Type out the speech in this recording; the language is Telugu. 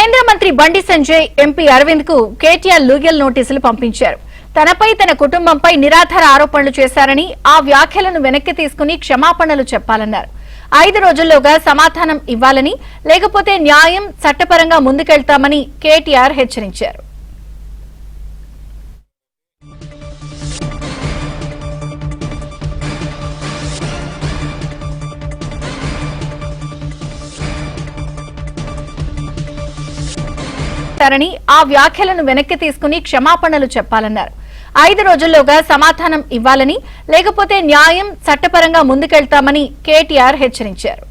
కేంద్ర మంత్రి బండి సంజయ్ ఎంపీ అరవింద్ కు కేటీఆర్ లీగల్ నోటీసులు పంపించారు. తనపై తన కుటుంబంపై నిరాధార ఆరోపణలు చేశారని, ఆ వ్యాఖ్యలను వెనక్కి తీసుకుని క్షమాపణలు చెప్పాలన్నారు. 5 రోజుల్లోగా సమాధానం ఇవ్వాలని, లేకపోతే న్యాయం చట్టపరంగా ముందుకెళ్తామని కేటీఆర్ హెచ్చరించారు. ఆ వ్యాఖ్యలను వెనక్కి తీసుకుని క్షమాపణలు చెప్పాలన్నారు. 5 రోజుల్లోగా సమాధానం ఇవ్వాలని, లేకపోతే న్యాయం చట్టపరంగా ముందుకెళ్తామని కేటీఆర్ హెచ్చరించారు.